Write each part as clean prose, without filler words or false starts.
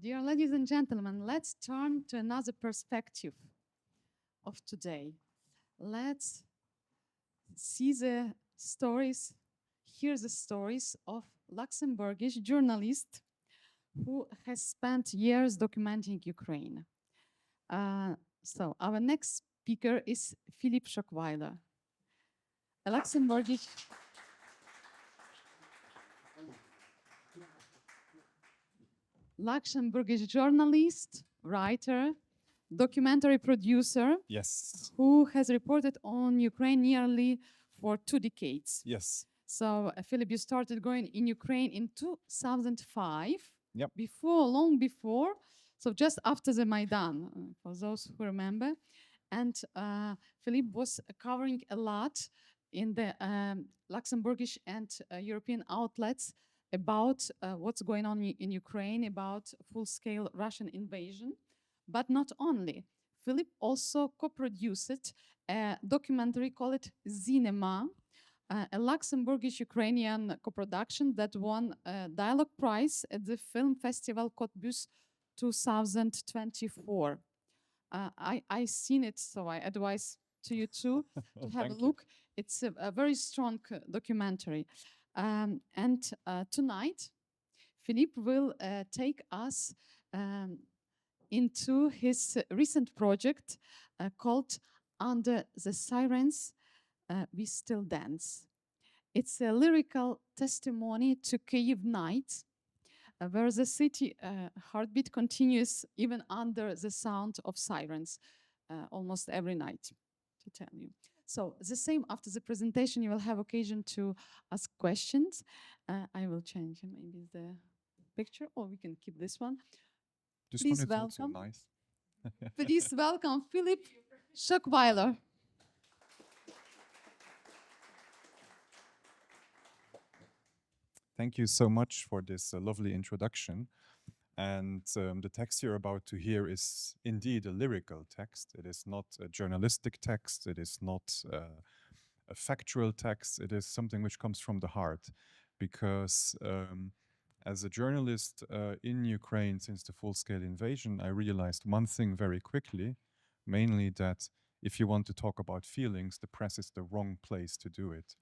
Dear ladies and gentlemen, let's turn to another perspective of today. Let's see the stories, hear the stories of Luxembourgish journalist who has spent years documenting Ukraine. So our next speaker is Philippe Schockweiler, a Luxembourgish journalist, writer, documentary producer. Yes. Who has reported on Ukraine nearly for 2 decades. Yes. So, Philip, you started going in Ukraine in 2005. Yep. Long before. So just after the Maidan, for those who remember. And Philippe was covering a lot in the Luxembourgish and European outlets about what's going on in Ukraine, about full-scale Russian invasion. But not only. Philippe also co-produced a documentary called Cinema, a Luxembourgish Ukrainian co-production that won a dialogue prize at the film festival Cottbus 2024. I seen it, so I advise to you too to have a look. It's a very strong documentary. And tonight, Philippe will take us into his recent project called Under the Sirens, We Still Dance. It's a lyrical testimony to Kyiv night, where the city heartbeat continues even under the sound of sirens almost every night, to tell you. So the same after the presentation, you will have occasion to ask questions. I will change maybe the picture, or we can keep this one. This Please one is also welcome. nice. Please welcome Philippe Schockweiler. Thank you so much for this lovely introduction. And the text you're about to hear is indeed a lyrical text. It is not a journalistic text. It is not a factual text. It is something which comes from the heart. Because as a journalist in Ukraine since the full-scale invasion, I realized one thing very quickly, mainly that if you want to talk about feelings, the press is the wrong place to do it.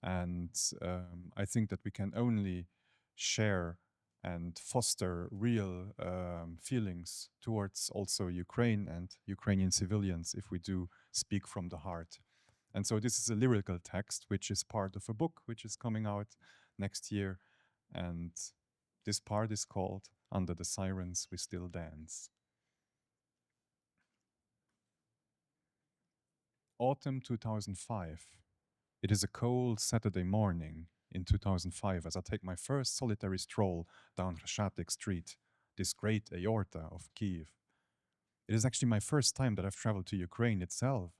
And I think that we can only share and foster real feelings towards also Ukraine and Ukrainian civilians if we do speak from the heart. And so this is a lyrical text, which is part of a book which is coming out next year. And this part is called Under the Sirens, We Still Dance. Autumn 2005. It is a cold Saturday morning in 2005 as I take my first solitary stroll down Khreshchatyk Street, this great aorta of Kyiv. It is actually my first time that I've traveled to Ukraine itself.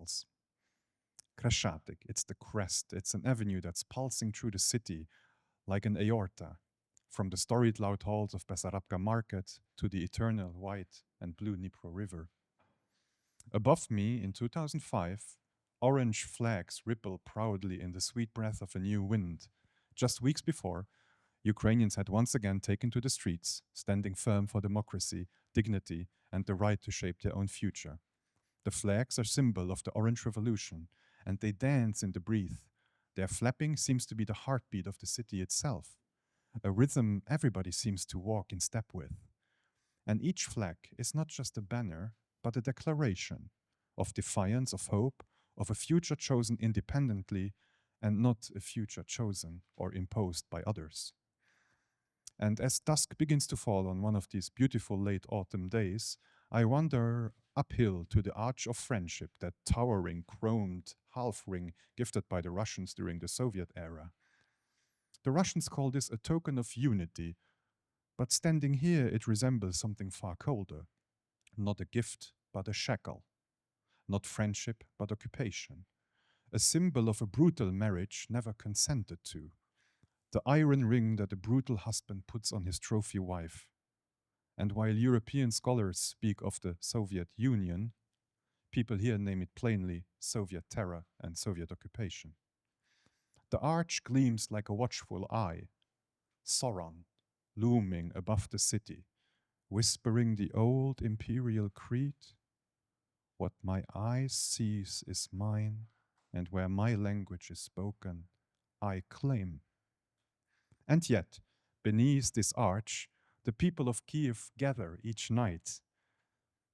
Khreshchatyk, it's the crest, it's an avenue that's pulsing through the city like an aorta, from the storied loud halls of Bessarabka Market to the eternal white and blue Dnipro River. Above me in 2005, orange flags ripple proudly in the sweet breath of a new wind. Just weeks before, Ukrainians had once again taken to the streets, standing firm for democracy, dignity, and the right to shape their own future. The flags are symbol of the Orange Revolution, and they dance in the breeze. Their flapping seems to be the heartbeat of the city itself, a rhythm everybody seems to walk in step with. And each flag is not just a banner, but a declaration of defiance, of hope, of a future chosen independently and not a future chosen or imposed by others. And as dusk begins to fall on one of these beautiful late autumn days, I wander uphill to the Arch of Friendship, that towering, chromed half ring gifted by the Russians during the Soviet era. The Russians call this a token of unity, but standing here it resembles something far colder. Not a gift, but a shackle. Not friendship, but occupation. A symbol of a brutal marriage never consented to. The iron ring that a brutal husband puts on his trophy wife. And while European scholars speak of the Soviet Union, people here name it plainly Soviet terror and Soviet occupation. The arch gleams like a watchful eye, Sauron, looming above the city, whispering the old imperial creed. What my eye sees is mine, and where my language is spoken, I claim. And yet, beneath this arch, the people of Kyiv gather each night,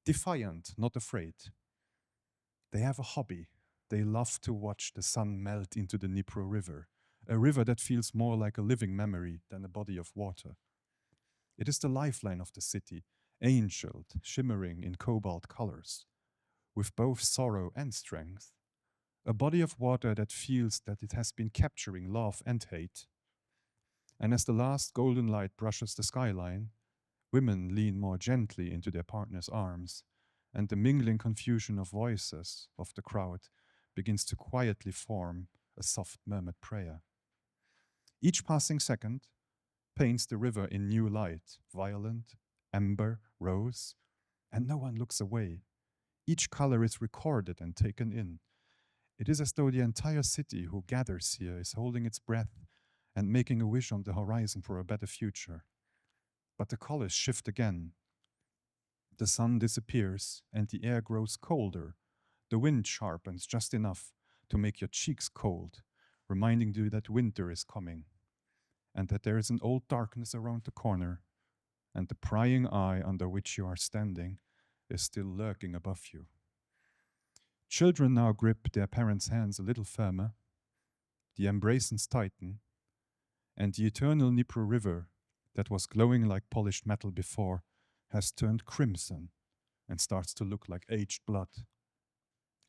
defiant, not afraid. They have a hobby. They love to watch the sun melt into the Dnipro River, a river that feels more like a living memory than a body of water. It is the lifeline of the city, angeled, shimmering in cobalt colors, with both sorrow and strength. A body of water that feels that it has been capturing love and hate. And as the last golden light brushes the skyline, women lean more gently into their partner's arms, and the mingling confusion of voices of the crowd begins to quietly form a soft murmured prayer. Each passing second paints the river in new light, violet, amber, rose, and no one looks away. Each color is recorded and taken in. It is as though the entire city who gathers here is holding its breath and making a wish on the horizon for a better future. But the colors shift again. The sun disappears and the air grows colder. The wind sharpens just enough to make your cheeks cold, reminding you that winter is coming and that there is an old darkness around the corner, and the prying eye under which you are standing is still lurking above you. Children now grip their parents' hands a little firmer, the embraces tighten, and the eternal Dnipro River, that was glowing like polished metal before, has turned crimson and starts to look like aged blood.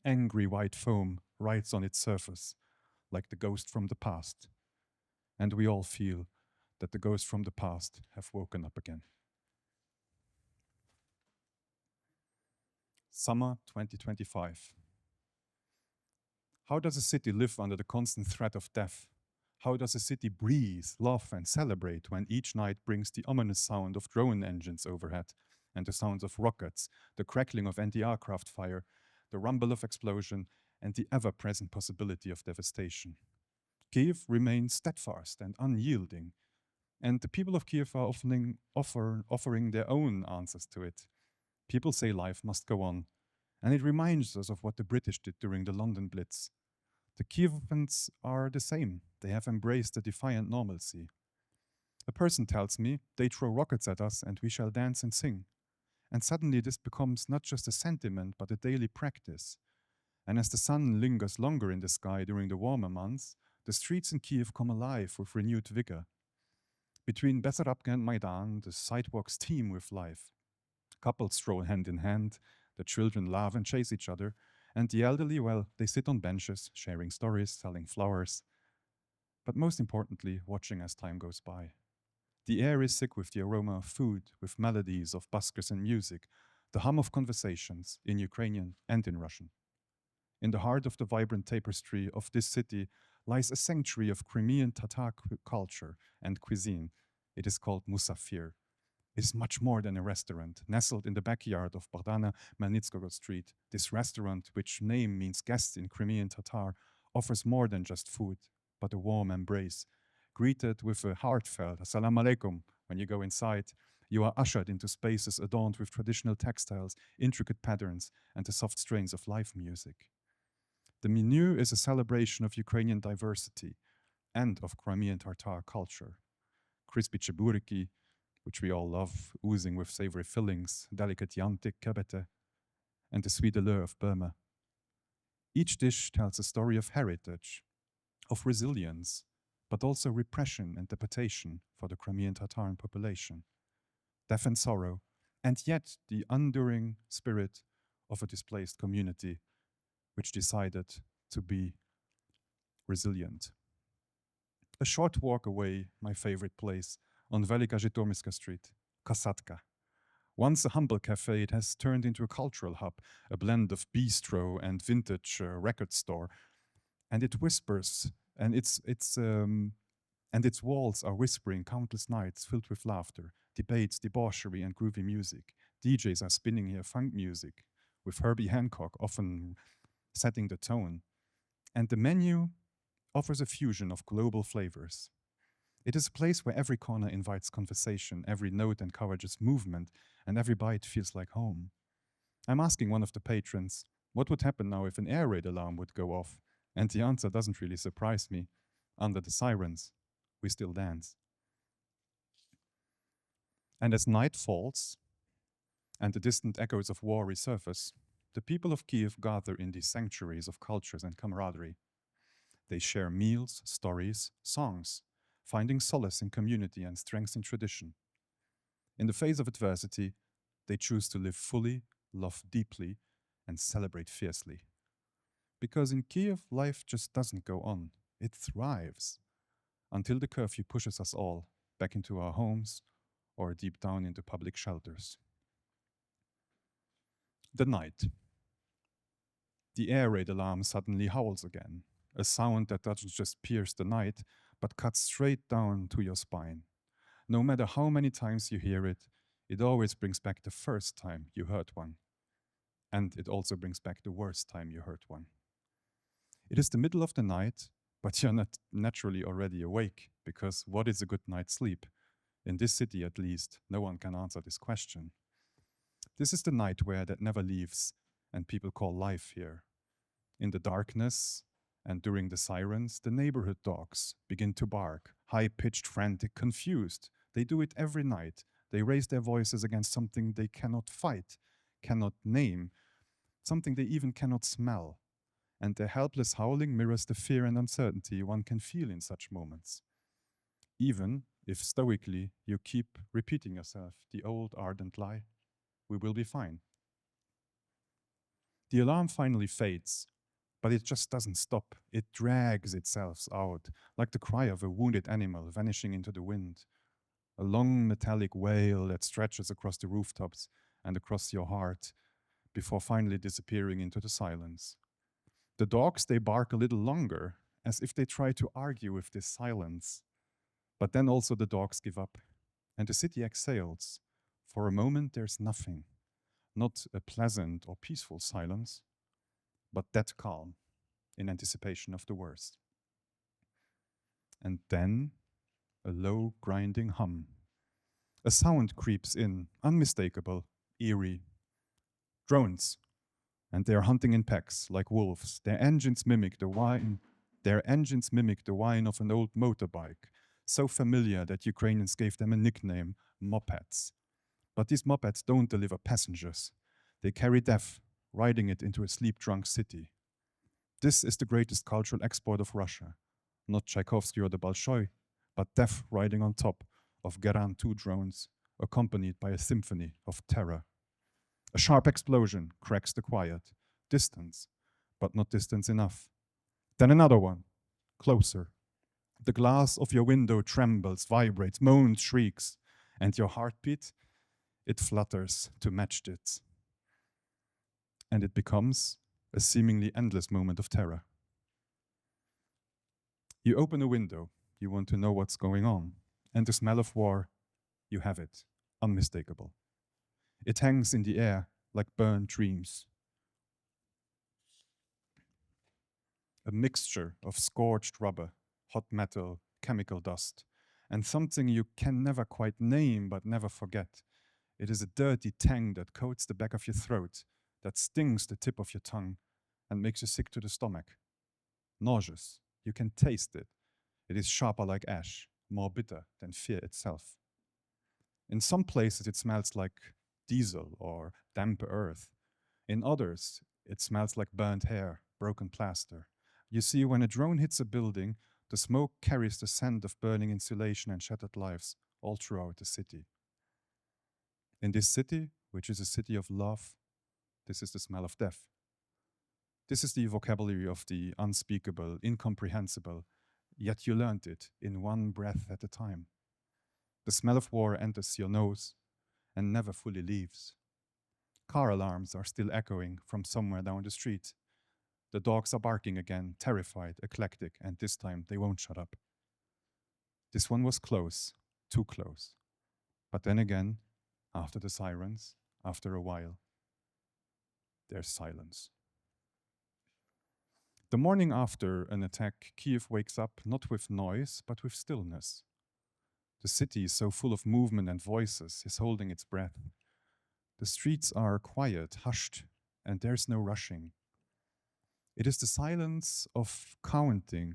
Angry white foam rides on its surface, like the ghost from the past, and we all feel that the ghosts from the past have woken up again. Summer 2025. How does a city live under the constant threat of death? How does a city breathe, laugh, and celebrate when each night brings the ominous sound of drone engines overhead and the sounds of rockets, the crackling of anti-aircraft fire, the rumble of explosion, and the ever-present possibility of devastation? Kyiv remains steadfast and unyielding, and the people of Kyiv are offering their own answers to it. People say life must go on, and it reminds us of what the British did during the London Blitz. The Kyivans are the same. They have embraced a defiant normalcy. A person tells me they throw rockets at us and we shall dance and sing. And suddenly this becomes not just a sentiment but a daily practice. And as the sun lingers longer in the sky during the warmer months, the streets in Kyiv come alive with renewed vigor. Between Bessarabka and Maidan, the sidewalks teem with life. Couples stroll hand in hand, the children laugh and chase each other, and the elderly, well, they sit on benches, sharing stories, selling flowers, but most importantly, watching as time goes by. The air is thick with the aroma of food, with melodies of buskers and music, the hum of conversations in Ukrainian and in Russian. In the heart of the vibrant tapestry of this city lies a sanctuary of Crimean Tatar culture and cuisine. It is called Musafir. It is much more than a restaurant. Nestled in the backyard of Bardana Melnitskogod Street, this restaurant, which name means guest in Crimean Tatar, offers more than just food, but a warm embrace. Greeted with a heartfelt Assalamu alaikum when you go inside, you are ushered into spaces adorned with traditional textiles, intricate patterns, and the soft strains of live music. The menu is a celebration of Ukrainian diversity and of Crimean Tatar culture. Crispy cheburiki, which we all love, oozing with savory fillings, delicate yantik kebete, and the sweet allure of Burma. Each dish tells a story of heritage, of resilience, but also repression and deportation for the Crimean Tatar population, death and sorrow, and yet the enduring spirit of a displaced community which decided to be resilient. A short walk away, my favorite place, on Velika Zhitomyska Street, Kasatka. Once a humble cafe, it has turned into a cultural hub, a blend of bistro and vintage record store. And it whispers, and its walls are whispering countless nights filled with laughter, debates, debauchery, and groovy music. DJs are spinning here funk music, with Herbie Hancock often setting the tone. And the menu offers a fusion of global flavors. It is a place where every corner invites conversation, every note encourages movement, and every bite feels like home. I'm asking one of the patrons, what would happen now if an air raid alarm would go off? And the answer doesn't really surprise me. Under the sirens, we still dance. And as night falls and the distant echoes of war resurface, the people of Kyiv gather in these sanctuaries of cultures and camaraderie. They share meals, stories, songs, finding solace in community and strength in tradition. In the face of adversity, they choose to live fully, love deeply, and celebrate fiercely. Because in Kyiv, life just doesn't go on, it thrives until the curfew pushes us all back into our homes or deep down into public shelters. The night. The air raid alarm suddenly howls again, a sound that doesn't just pierce the night, but cuts straight down to your spine. No matter how many times you hear it, it always brings back the first time you heard one. And it also brings back the worst time you heard one. It is the middle of the night, but you're not naturally already awake, because what is a good night's sleep? In this city, at least, no one can answer this question. This is the nightmare that never leaves, and people call life here. In the darkness and during the sirens, the neighborhood dogs begin to bark, high pitched, frantic, confused. They do it every night. They raise their voices against something they cannot fight, cannot name, something they even cannot smell. And their helpless howling mirrors the fear and uncertainty one can feel in such moments. Even if stoically you keep repeating yourself the old ardent lie, we will be fine. The alarm finally fades, but it just doesn't stop. It drags itself out, like the cry of a wounded animal vanishing into the wind. A long metallic wail that stretches across the rooftops and across your heart before finally disappearing into the silence. The dogs, they bark a little longer, as if they try to argue with this silence. But then also the dogs give up, and the city exhales. For a moment, there's nothing. Not a pleasant or peaceful silence, but dead calm in anticipation of the worst. And then a low, grinding hum. A sound creeps in, unmistakable, eerie. Drones, and they are hunting in packs like wolves. Their engines mimic the whine. Their engines mimic the whine of an old motorbike, so familiar that Ukrainians gave them a nickname, mopeds. But these mopeds don't deliver passengers. They carry death, riding it into a sleep-drunk city. This is the greatest cultural export of Russia. Not Tchaikovsky or the Bolshoi, but death riding on top of Geran 2 drones, accompanied by a symphony of terror. A sharp explosion cracks the quiet. Distance, but not distance enough. Then another one, closer. The glass of your window trembles, vibrates, moans, shrieks, and your heartbeat, it flutters to match it. And it becomes a seemingly endless moment of terror. You open a window, you want to know what's going on, and the smell of war, you have it, unmistakable. It hangs in the air like burned dreams. A mixture of scorched rubber, hot metal, chemical dust, and something you can never quite name but never forget. It is a dirty tang that coats the back of your throat, that stings the tip of your tongue, and makes you sick to the stomach. Nauseous. You can taste it. It is sharper like ash, more bitter than fear itself. In some places, it smells like diesel or damp earth. In others, it smells like burnt hair, broken plaster. You see, when a drone hits a building, the smoke carries the scent of burning insulation and shattered lives all throughout the city. In this city, which is a city of love, this is the smell of death. This is the vocabulary of the unspeakable, incomprehensible, yet you learned it in one breath at a time. The smell of war enters your nose and never fully leaves. Car alarms are still echoing from somewhere down the street. The dogs are barking again, terrified, eclectic, and this time they won't shut up. This one was close, too close. But then again, after the sirens, after a while, there's silence. The morning after an attack, Kyiv wakes up not with noise, but with stillness. The city is so full of movement and voices, is holding its breath. The streets are quiet, hushed, and there's no rushing. It is the silence of counting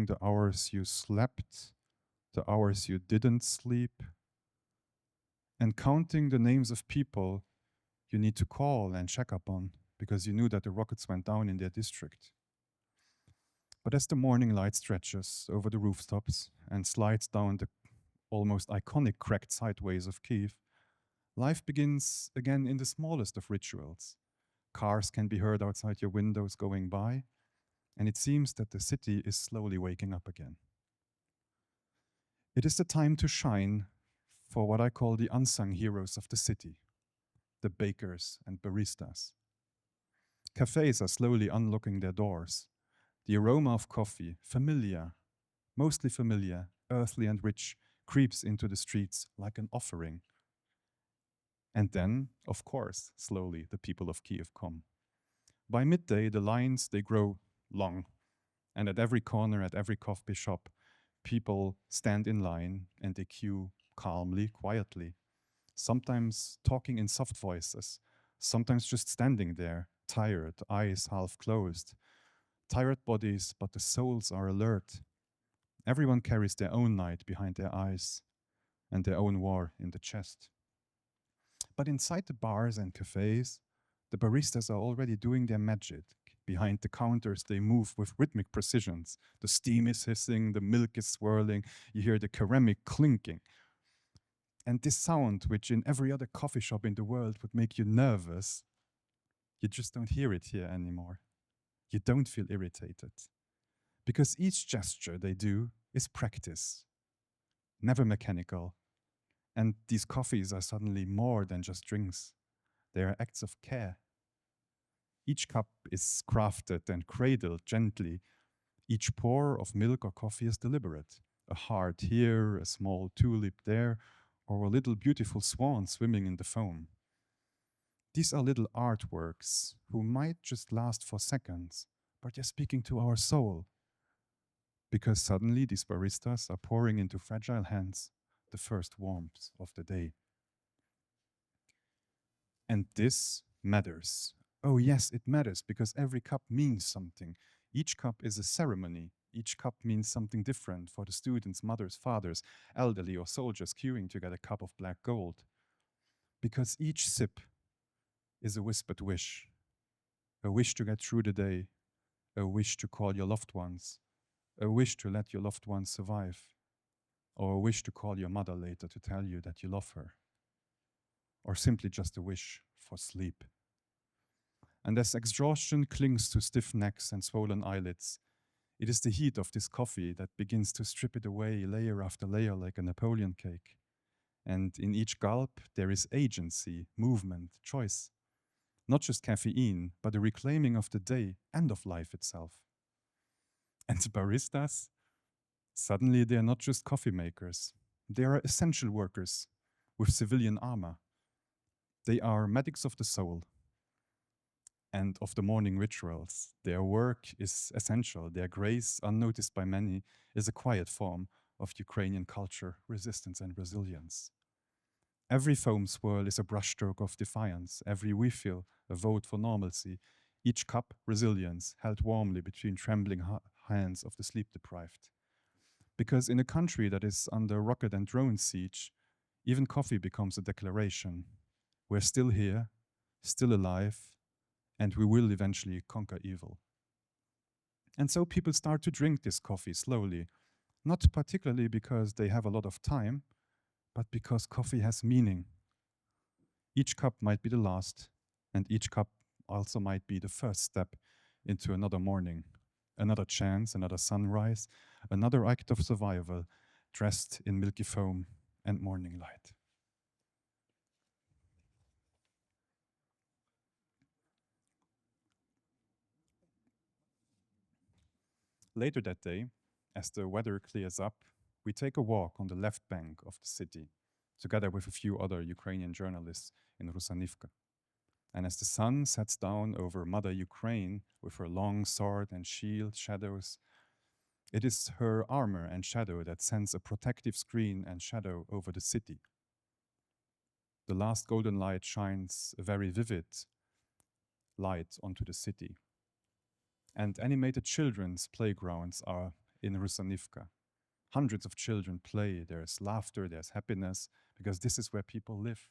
the hours you slept, the hours you didn't sleep, and counting the names of people you need to call and check up on because you knew that the rockets went down in their district. But as the morning light stretches over the rooftops and slides down the almost iconic cracked sideways of Kyiv, life begins again in the smallest of rituals. Cars can be heard outside your windows going by, and it seems that the city is slowly waking up again. It is the time to shine for what I call the unsung heroes of the city, the bakers and baristas. Cafes are slowly unlocking their doors. The aroma of coffee, familiar, mostly familiar, earthly and rich, creeps into the streets like an offering. And then, of course, slowly the people of Kyiv come. By midday, the lines, they grow long. And at every corner, at every coffee shop, people stand in line and they queue calmly, quietly, sometimes talking in soft voices, sometimes just standing there, tired, eyes half closed. Tired bodies, but the souls are alert. Everyone carries their own night behind their eyes and their own war in the chest. But inside the bars and cafes, the baristas are already doing their magic. Behind the counters, they move with rhythmic precisions. The steam is hissing, the milk is swirling, you hear the ceramic clinking. And this sound, which in every other coffee shop in the world would make you nervous, you just don't hear it here anymore. You don't feel irritated. Because each gesture they do is practice, never mechanical. And these coffees are suddenly more than just drinks. They are acts of care. Each cup is crafted and cradled gently. Each pour of milk or coffee is deliberate. A heart here, a small tulip there, or a little beautiful swan swimming in the foam. These are little artworks who might just last for seconds, but they're speaking to our soul. Because suddenly these baristas are pouring into fragile hands the first warmth of the day. And this matters. Oh, yes, it matters because every cup means something. Each cup is a ceremony. Each cup means something different for the students, mothers, fathers, elderly, or soldiers queuing to get a cup of black gold. Because each sip is a whispered wish, a wish to get through the day, a wish to call your loved ones, a wish to let your loved ones survive, or a wish to call your mother later to tell you that you love her, or simply just a wish for sleep. And as exhaustion clings to stiff necks and swollen eyelids, it is the heat of this coffee that begins to strip it away layer after layer like a Napoleon cake. And in each gulp, there is agency, movement, choice. Not just caffeine, but a reclaiming of the day and of life itself. And the baristas, suddenly they are not just coffee makers. They are essential workers with civilian armor. They are medics of the soul and of the morning rituals. Their work is essential. Their grace, unnoticed by many, is a quiet form of Ukrainian culture, resistance, and resilience. Every foam swirl is a brushstroke of defiance. Every refill, a vote for normalcy. Each cup, resilience, held warmly between trembling hands of the sleep-deprived. Because in a country that is under rocket and drone siege, even coffee becomes a declaration. We're still here, still alive, and we will eventually conquer evil. And so people start to drink this coffee slowly, not particularly because they have a lot of time, but because coffee has meaning. Each cup might be the last, and each cup also might be the first step into another morning, another chance, another sunrise, another act of survival, dressed in milky foam and morning light. Later that day, as the weather clears up, we take a walk on the left bank of the city, together with a few other Ukrainian journalists in Rusanivka. And as the sun sets down over Mother Ukraine with her long sword and shield shadows, It is her armor and shadow that sends a protective screen and shadow over the city. The last golden light shines a very vivid light onto the city. And animated children's playgrounds are in Rusanivka. Hundreds of children play, there's laughter, there's happiness, because this is where people live.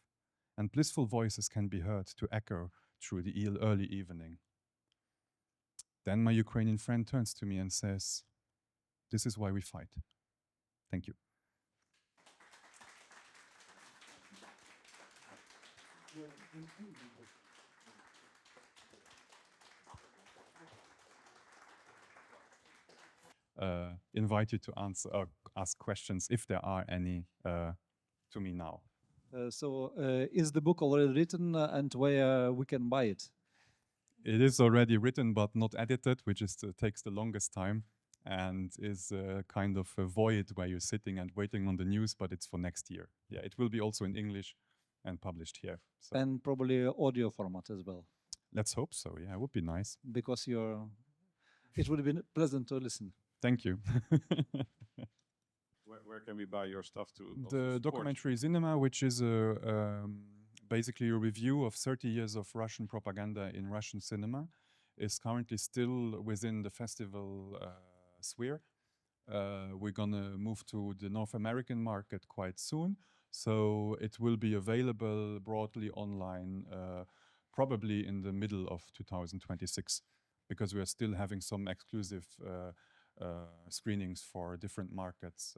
And blissful voices can be heard to echo through the early evening. Then my Ukrainian friend turns to me and says, "This is why we fight." Thank you. Invite you to answer or ask questions if there are any to me now. So is the book already written and where we can buy it? It is already written but not edited, which is takes the longest time and is kind of a void where you're sitting and waiting on the news, but it's for next year. Yeah, it will be also in English and published here. So And probably audio format as well, let's hope so. Yeah, it would be nice. because it would have been pleasant to listen. Thank you. Where can we buy your stuff to? also The support? documentary Cinema, which is basically a review of 30 years of Russian propaganda in Russian cinema, is currently still within the festival sphere. We're gonna move to the North American market quite soon, so it will be available broadly online probably in the middle of 2026, because we are still having some exclusive screenings for different markets.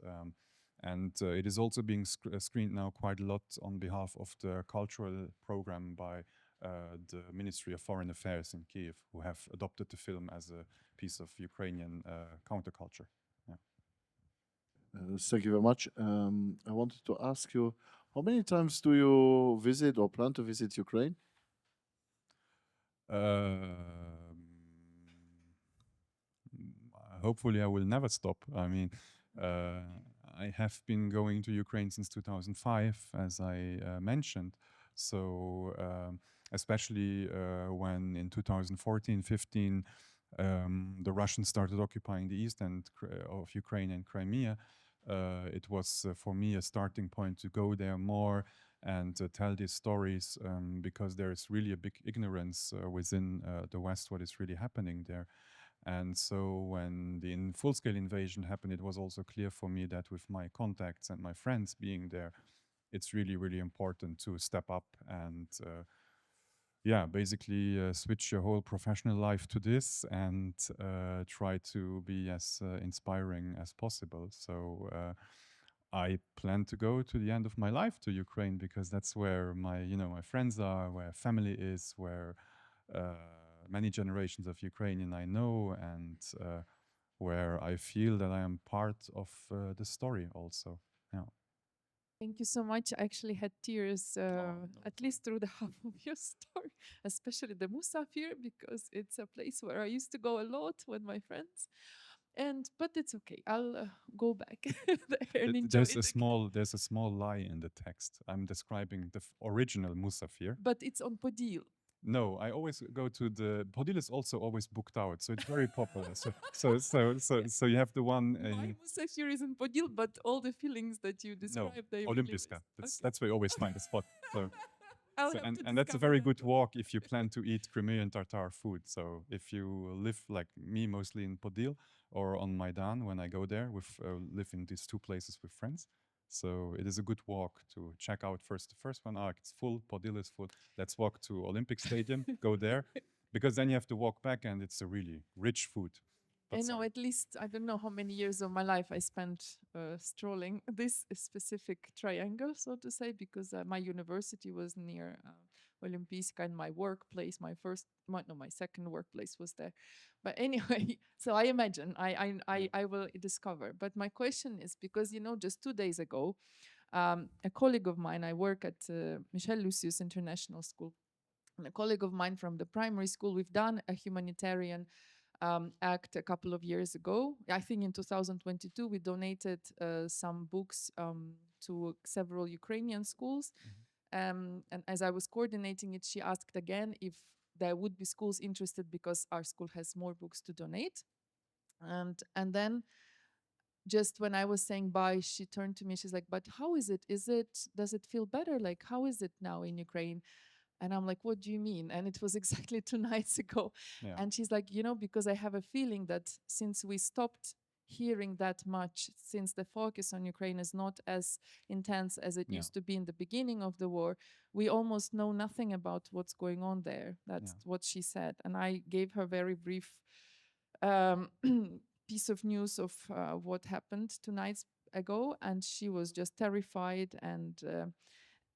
And it is also being screened now quite a lot on behalf of the cultural program by the Ministry of Foreign Affairs in Kyiv, who have adopted the film as a piece of Ukrainian counterculture. Thank you very much. I wanted to ask you, how many times do you visit or plan to visit Ukraine? Hopefully I will never stop. I mean, I have been going to Ukraine since 2005, as I mentioned. So especially when in 2014-15 the Russians started occupying the east end of Ukraine and Crimea, it was for me a starting point to go there more and tell these stories, because there is really a big ignorance within the West what is really happening there. And so when the full-scale invasion happened, it was also clear for me that with my contacts and my friends being there, it's really, really important to step up and yeah, basically switch your whole professional life to this and try to be as inspiring as possible. So I plan to go to the end of my life to Ukraine, because that's where my friends are, where family is, where many generations of Ukrainian I know, and where I feel that I am part of the story also. Yeah. Thank you so much. I actually had tears, at least through the half of your story, especially the Musafir, because it's a place where I used to go a lot with my friends. But it's okay. I'll go back there and enjoy There's it again. there's a small lie in the text. I'm describing the original Musafir. But it's on Podil. No, I always go to the Podil is also always booked out, so it's very popular. So you have the one. My Musafir is in Podil, but all the feelings that you No, described, they Olympiska. That's where you always find a spot. So, I'll have to and that's a discover very that good one. walk if you plan to eat Crimean Tartar food. So if you live like me, mostly in Podil or on Maidan, when I go there, live in these two places with friends. So it is a good walk to check out first. The first one, it's full. Podil is full. Let's walk to Olympic Stadium. Go there, because then you have to walk back, and it's a really rich food. I know, at least I don't know how many years of my life I spent strolling this specific triangle, so to say, because my university was near Olimpiska, and my workplace, my second workplace was there. But anyway, so I imagine I will discover. But my question is, because just 2 days ago, a colleague of mine, I work at Michel Lucius International School, and a colleague of mine from the primary school, we've done a humanitarian act a couple of years ago. I think in 2022 we donated some books to several Ukrainian schools. And as I was coordinating it, she asked again if there would be schools interested, because our school has more books to donate. And then just when I was saying bye, she turned to me. She's like, "But how is it? Does it feel better? Like, how is it now in Ukraine?" And I'm like, "What do you mean?" And it was exactly 2 nights ago. Yeah. And she's like, because I have a feeling that since we stopped hearing that much, since the focus on Ukraine is not as intense as it Yeah. used to be in the beginning of the war, we almost know nothing about what's going on there. That's what she said. And I gave her very brief um, piece of news of what happened 2 nights ago, and she was just terrified.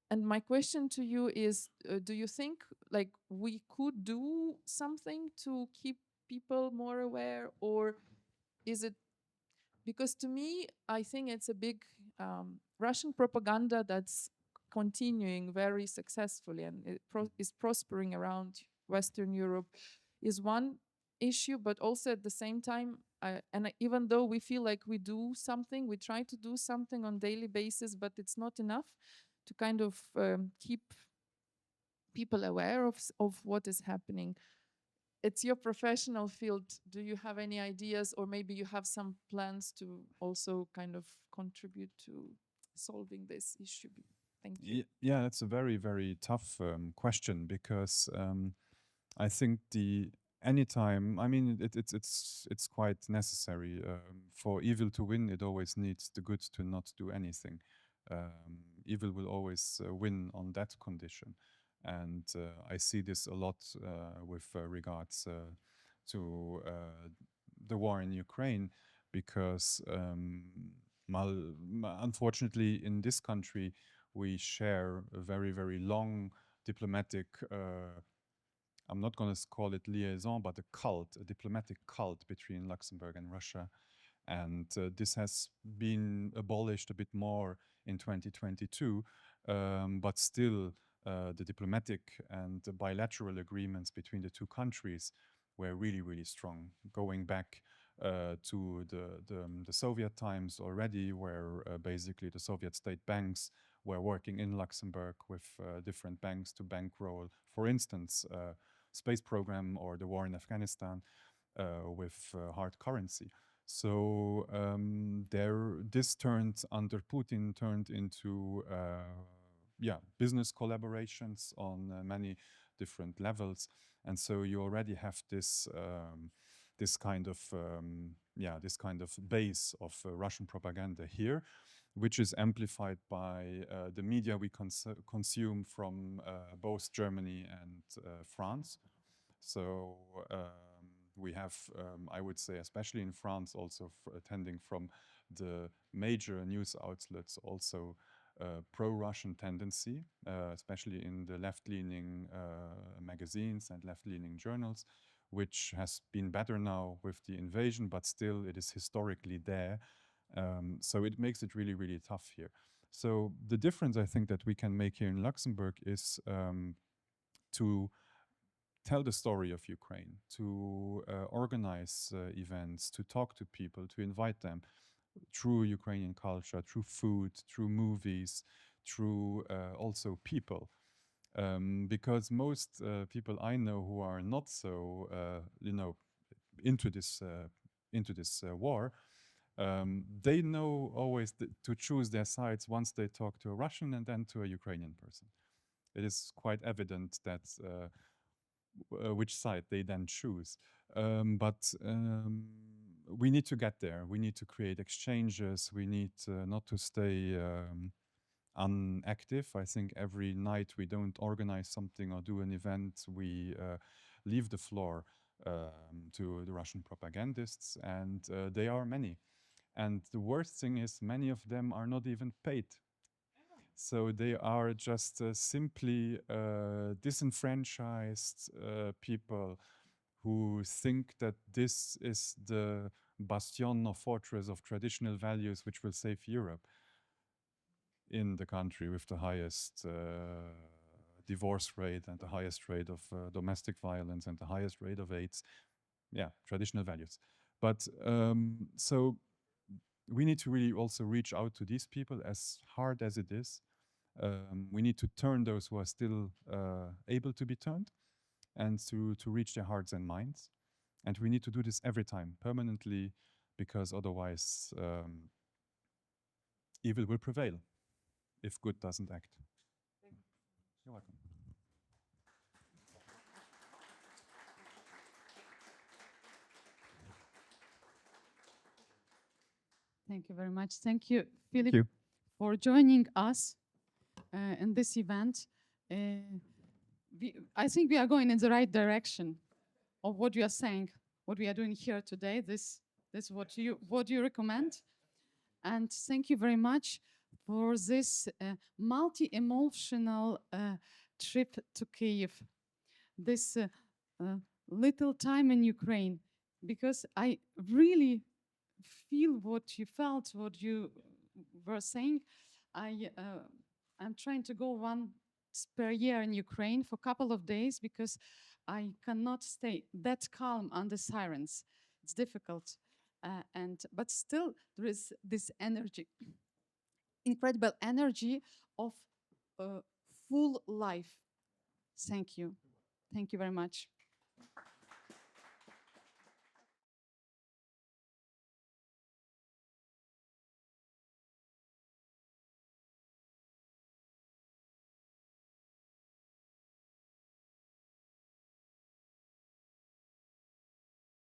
And my question to you is, do you think like we could do something to keep people more aware, or is it, because to me, I think it's a big Russian propaganda that's continuing very successfully and it is prospering around Western Europe is one issue, but also at the same time, even though we feel like we do something, we try to do something on daily basis, but it's not enough to kind of keep people aware of what is happening. It's your professional field. Do you have any ideas, or maybe you have some plans to also kind of contribute to solving this issue? Thank you. Yeah, that's a very, very tough question because I think anytime, I mean, it's quite necessary for evil to win. It always needs the good to not do anything. Evil will always win on that condition, and I see this a lot with regards to the war in Ukraine, because unfortunately in this country we share a very, very long diplomatic I'm not going to call it liaison, but a diplomatic cult between Luxembourg and Russia. And this has been abolished a bit more in 2022, but still the diplomatic and the bilateral agreements between the two countries were really, really strong, going back to the Soviet times already, where basically the Soviet state banks were working in Luxembourg with different banks to bankroll, for instance, space program or the war in Afghanistan with hard currency. So this turned under Putin turned into business collaborations on many different levels, and so you already have this this kind of base of Russian propaganda here, which is amplified by the media we consume from both Germany and France. So we have, I would say, especially in France, also attending from the major news outlets, also pro-Russian tendency, especially in the left-leaning magazines and left-leaning journals, which has been better now with the invasion, but still it is historically there. So it makes it really, really tough here. So the difference I think that we can make here in Luxembourg is to tell the story of Ukraine, to organize events, to talk to people, to invite them through Ukrainian culture, through food, through movies, through also people. Because most people I know who are not so, into this war, they know always to choose their sides once they talk to a Russian and then to a Ukrainian person. It is quite evident that which side they then choose. But we need to get there. We need to create exchanges. We need not to stay unactive. I think every night we don't organize something or do an event, we leave the floor to the Russian propagandists, and they are many. And the worst thing is many of them are not even paid. So they are just simply disenfranchised people who think that this is the bastion or fortress of traditional values which will save Europe, in the country with the highest divorce rate and the highest rate of domestic violence and the highest rate of AIDS. Yeah, traditional values. But so we need to really also reach out to these people, as hard as it is. We need to turn those who are still able to be turned, and to reach their hearts and minds. And we need to do this every time, permanently, because otherwise evil will prevail if good doesn't act. You're welcome. Thank you very much. Thank you, Philip, you. for joining us in this event. I think we are going in the right direction of what you are saying, what we are doing here today. This what you recommend. And thank you very much for this multi-emotional trip to Kyiv, this little time in Ukraine, because I really feel what you felt, what you were saying. I'm trying to go once per year in Ukraine for a couple of days because I cannot stay that calm under sirens. It's difficult, but still there is this energy, incredible energy of full life. Thank you very much.